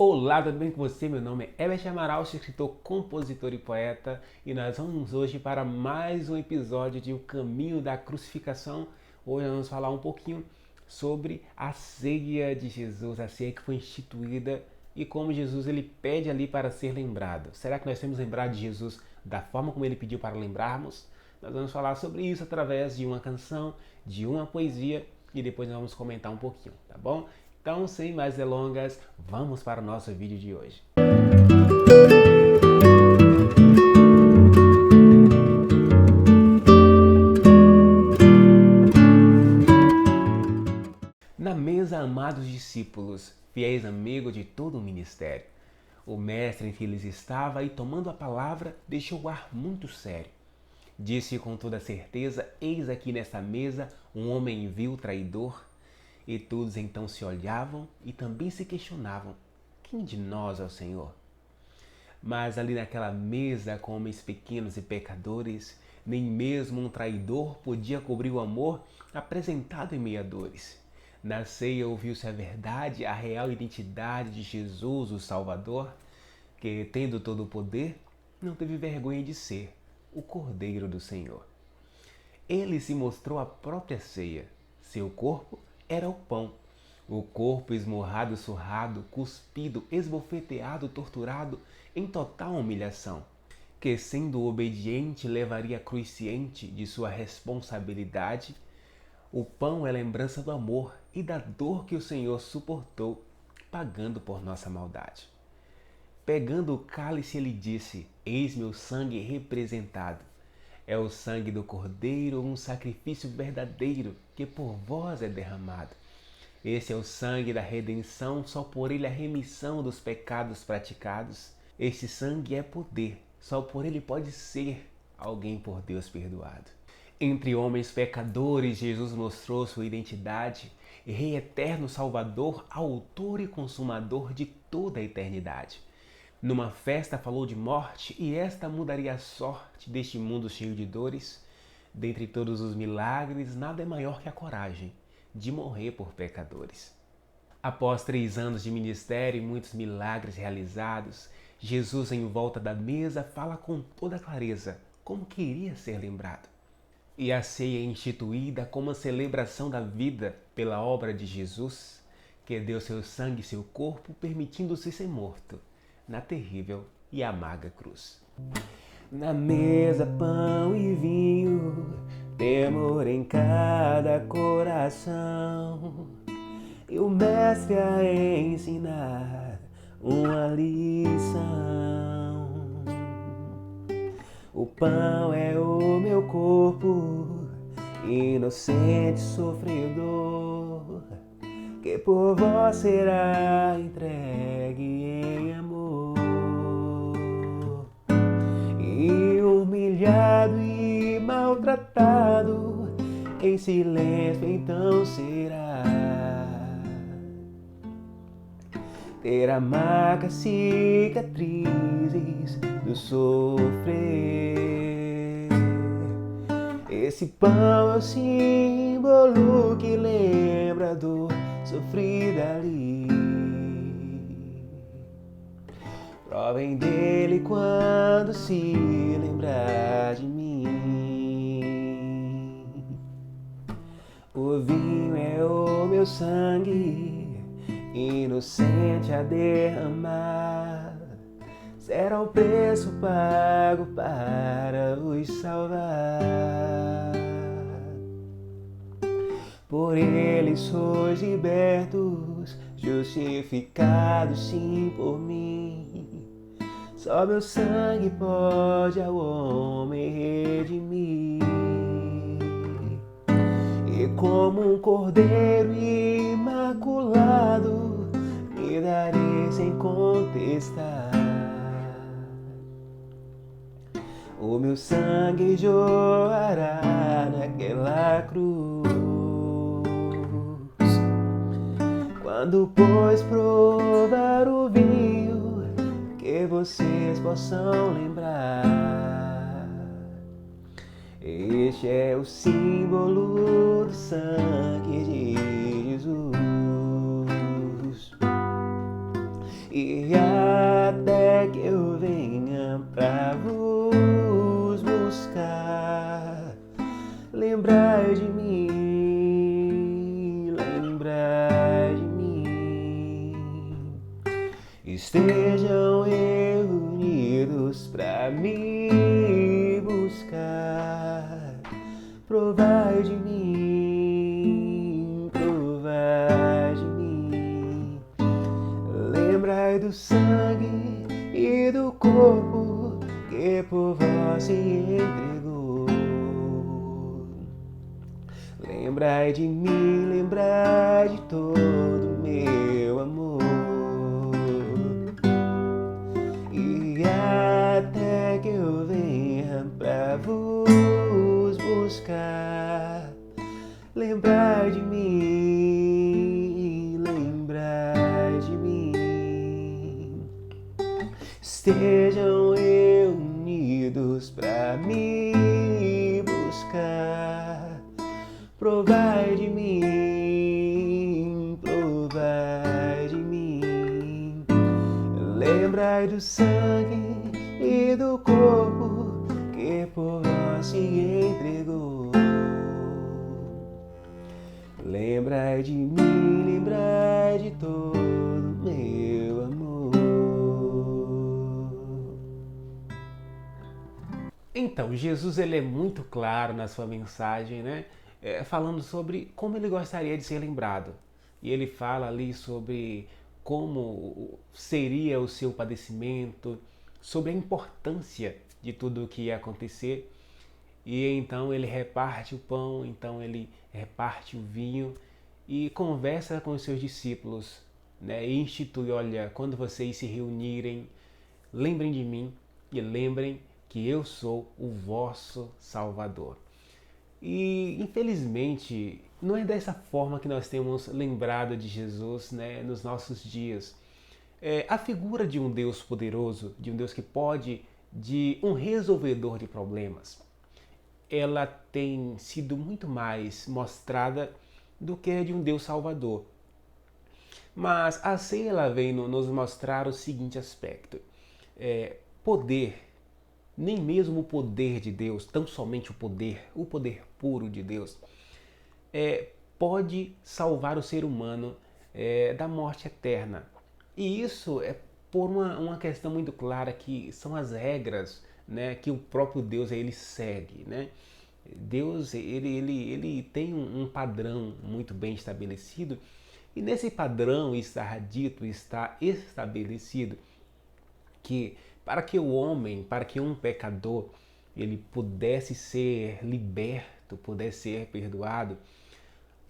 Olá, tudo bem com você? Meu nome é Herbert Amaral, sou escritor, compositor e poeta, e nós vamos hoje para mais um episódio de O Caminho da Crucificação. Hoje nós vamos falar um pouquinho sobre a ceia de Jesus, a ceia que foi instituída e como Jesus ele pede ali para ser lembrado. Será que nós temos lembrado de Jesus da forma como ele pediu para lembrarmos? Nós vamos falar sobre isso através de uma canção, de uma poesia e depois nós vamos comentar um pouquinho, tá bom? Então, sem mais delongas, vamos para o nosso vídeo de hoje. Na mesa, amados discípulos, fiéis amigos de todo o ministério, o mestre em que eles estava e, tomando a palavra, deixou o ar muito sério. Disse com toda certeza: eis aqui nesta mesa um homem vil traidor. E todos então se olhavam e também se questionavam: quem de nós é o Senhor? Mas ali naquela mesa com homens pequenos e pecadores, nem mesmo um traidor podia cobrir o amor apresentado em meio a dores. Na ceia ouviu-se a verdade, a real identidade de Jesus, o Salvador, que, tendo todo o poder, não teve vergonha de ser o Cordeiro do Senhor. Ele se mostrou a própria ceia. Seu corpo era o pão. O corpo esmurrado, surrado, cuspido, esbofeteado, torturado, em total humilhação. Que, sendo obediente, levaria a cruz ciente de sua responsabilidade. O pão é lembrança do amor e da dor que o Senhor suportou, pagando por nossa maldade. Pegando o cálice, ele disse: eis meu sangue representado. É o sangue do Cordeiro, um sacrifício verdadeiro que por vós é derramado. Esse é o sangue da redenção, só por ele a remissão dos pecados praticados. Este sangue é poder, só por ele pode ser alguém por Deus perdoado. Entre homens pecadores, Jesus mostrou sua identidade, Rei eterno Salvador, autor e consumador de toda a eternidade. Numa festa falou de morte, e esta mudaria a sorte deste mundo cheio de dores. Dentre todos os milagres, nada é maior que a coragem de morrer por pecadores. Após 3 anos de ministério e muitos milagres realizados, Jesus, em volta da mesa, fala com toda clareza como queria ser lembrado. E a ceia é instituída como a celebração da vida pela obra de Jesus, que deu seu sangue e seu corpo, permitindo-se ser morto na terrível e amarga cruz. Na mesa, pão e vinho, temor em cada coração, e o mestre a ensinar uma lição. O pão é o meu corpo, inocente sofredor, que por vós será entregue em amor. E humilhado e maltratado, em silêncio então será. Terá marcas, cicatrizes do sofrer. Esse pão é o símbolo que lembra a dor sofrida ali. Provem dele quando se lembrar de mim. O vinho é o meu sangue, inocente a derramar. Será o preço pago para os salvar. Por ele sois libertos, justificados sim por mim. Só meu sangue pode ao homem redimir. E como um cordeiro imaculado, me darei sem contestar. O meu sangue jorrará naquela cruz. Quando, pois, provar o vinho, que vocês possam lembrar. Este é o símbolo do sangue de Jesus. e até que eu venha pra vos buscar, lembrai de mim, lembrai de mim. Estejam reunidos pra me buscar, provai de mim, provai de mim. Lembrai do sangue e do corpo que por vós se entregou. Lembrai de mim, lembrai de todo meu amor. E até que eu venha pra vos buscar, lembrai de mim, lembrai de mim. Estejam reunidos pra me buscar, provai de mim, provai de mim. Lembrai do sangue e do corpo que por vós se entregou. Lembrai de mim, lembrai de todo meu amor. Então, Jesus ele é muito claro na sua mensagem, né? Falando sobre como ele gostaria de ser lembrado. E ele fala ali sobre como seria o seu padecimento, sobre a importância de tudo o que ia acontecer. E então ele reparte o pão, então ele reparte o vinho e conversa com os seus discípulos, né? E institui, olha, quando vocês se reunirem, lembrem de mim e lembrem que eu sou o vosso Salvador. E infelizmente não é dessa forma que nós temos lembrado de Jesus, né, nos nossos dias. A figura de um Deus poderoso, de um Deus que pode, de um resolvedor de problemas, ela tem sido muito mais mostrada do que a de um Deus salvador. Mas a ceia ela vem nos mostrar o seguinte aspecto: poder, nem mesmo o poder de Deus, tão somente o poder puro de Deus, pode salvar o ser humano da morte eterna. E isso é por uma questão muito clara, que são as regras, né, que o próprio Deus ele segue, né? Deus ele tem um padrão muito bem estabelecido, e nesse padrão está dito, está estabelecido que para que um pecador ele pudesse ser liberto, pudesse ser perdoado,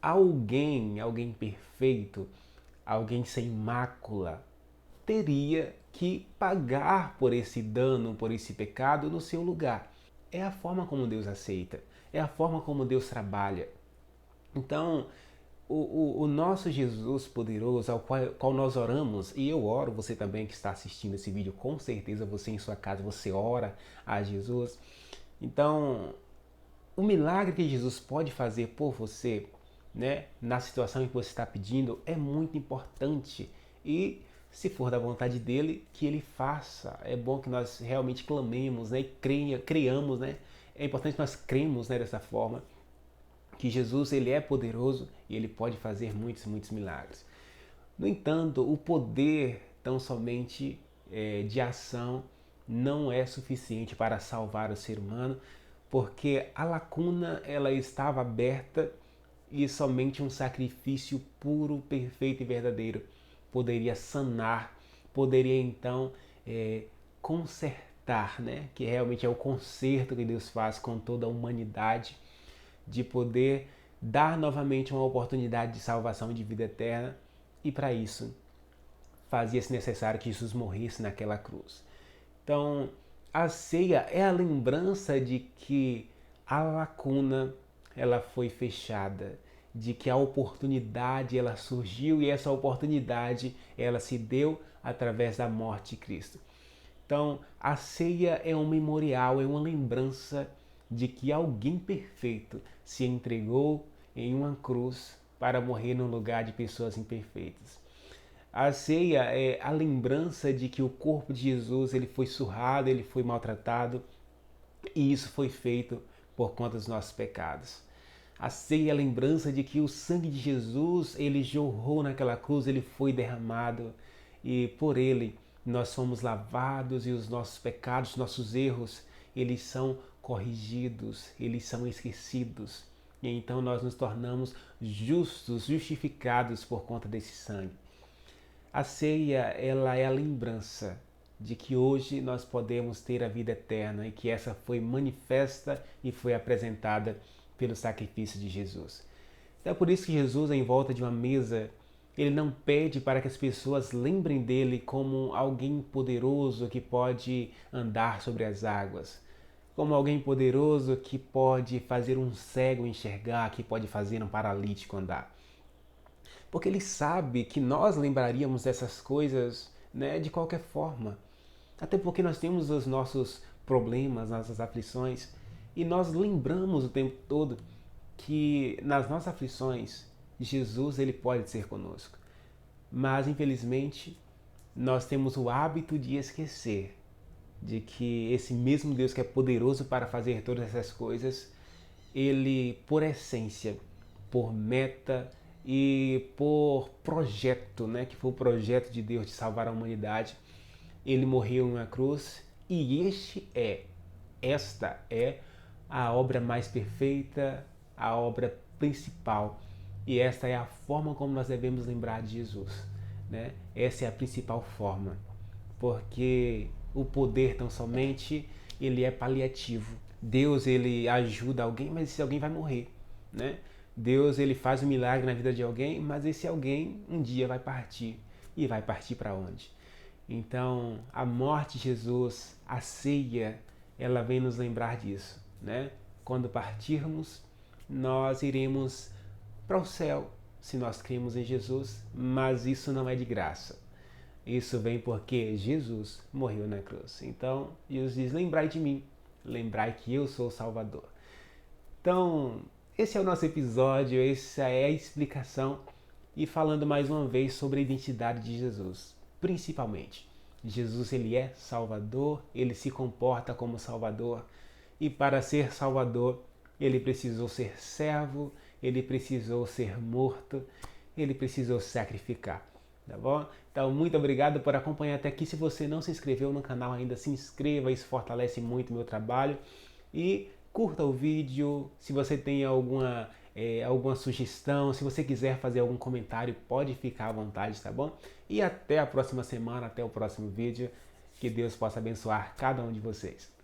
alguém perfeito, alguém sem mácula, teria que pagar por esse dano, por esse pecado no seu lugar. É a forma como Deus aceita, é a forma como Deus trabalha. Então, o nosso Jesus poderoso, ao qual nós oramos, e eu oro, você também que está assistindo esse vídeo, com certeza você em sua casa, você ora a Jesus. Então, o milagre que Jesus pode fazer por você, né, na situação em que você está pedindo, é muito importante. E se for da vontade dele, que ele faça. É bom que nós realmente clamemos, né, e creiamos, né? É importante que nós cremos, né, dessa forma, que Jesus ele é poderoso e ele pode fazer muitos milagres. No entanto, o poder tão somente de ação não é suficiente para salvar o ser humano, porque a lacuna ela estava aberta e somente um sacrifício puro, perfeito e verdadeiro poderia sanar, poderia então consertar, né? Que realmente é o conserto que Deus faz com toda a humanidade, de poder dar novamente uma oportunidade de salvação e de vida eterna, e para isso fazia-se necessário que Jesus morresse naquela cruz. Então, a ceia é a lembrança de que a lacuna ela foi fechada, de que a oportunidade ela surgiu, e essa oportunidade ela se deu através da morte de Cristo. Então, a ceia é um memorial, é uma lembrança de que alguém perfeito se entregou em uma cruz para morrer no lugar de pessoas imperfeitas. A ceia é a lembrança de que o corpo de Jesus ele foi surrado, ele foi maltratado, e isso foi feito por conta dos nossos pecados. A ceia é a lembrança de que o sangue de Jesus, ele jorrou naquela cruz, ele foi derramado e por ele nós somos lavados e os nossos pecados, nossos erros, eles são corrigidos, eles são esquecidos. E então nós nos tornamos justos, justificados por conta desse sangue. A ceia, ela é a lembrança de que hoje nós podemos ter a vida eterna e que essa foi manifesta e foi apresentada pelo sacrifício de Jesus. Então é por isso que Jesus, em volta de uma mesa, ele não pede para que as pessoas lembrem dele como alguém poderoso que pode andar sobre as águas, como alguém poderoso que pode fazer um cego enxergar, que pode fazer um paralítico andar. Porque ele sabe que nós lembraríamos dessas coisas, né, de qualquer forma. Até porque nós temos os nossos problemas, nossas aflições, e nós lembramos o tempo todo que nas nossas aflições, Jesus ele pode ser conosco. Mas infelizmente, nós temos o hábito de esquecer de que esse mesmo Deus que é poderoso para fazer todas essas coisas, ele, por essência, por meta e por projeto, né, que foi o projeto de Deus de salvar a humanidade, ele morreu na cruz e esta é a obra mais perfeita, a obra principal. E esta é a forma como nós devemos lembrar de Jesus, né? Essa é a principal forma, porque o poder tão somente ele é paliativo. Deus ele ajuda alguém, mas esse alguém vai morrer, né? Deus ele faz um milagre na vida de alguém, mas esse alguém um dia vai partir. E vai partir para onde? Então, a morte de Jesus, a ceia, ela vem nos lembrar disso, né? Quando partirmos, nós iremos para o céu, se nós cremos em Jesus, mas isso não é de graça. Isso vem porque Jesus morreu na cruz. Então, Jesus diz, lembrai de mim, lembrai que eu sou o Salvador. Então, esse é o nosso episódio, essa é a explicação e falando mais uma vez sobre a identidade de Jesus, principalmente. Jesus ele é Salvador, ele se comporta como Salvador e para ser Salvador ele precisou ser servo, ele precisou ser morto, ele precisou se sacrificar, tá bom? Então muito obrigado por acompanhar até aqui. Se você não se inscreveu no canal ainda, se inscreva, isso fortalece muito o meu trabalho e curta o vídeo. Se você tem alguma sugestão, se você quiser fazer algum comentário, pode ficar à vontade, tá bom? E até a próxima semana, até o próximo vídeo. Que Deus possa abençoar cada um de vocês.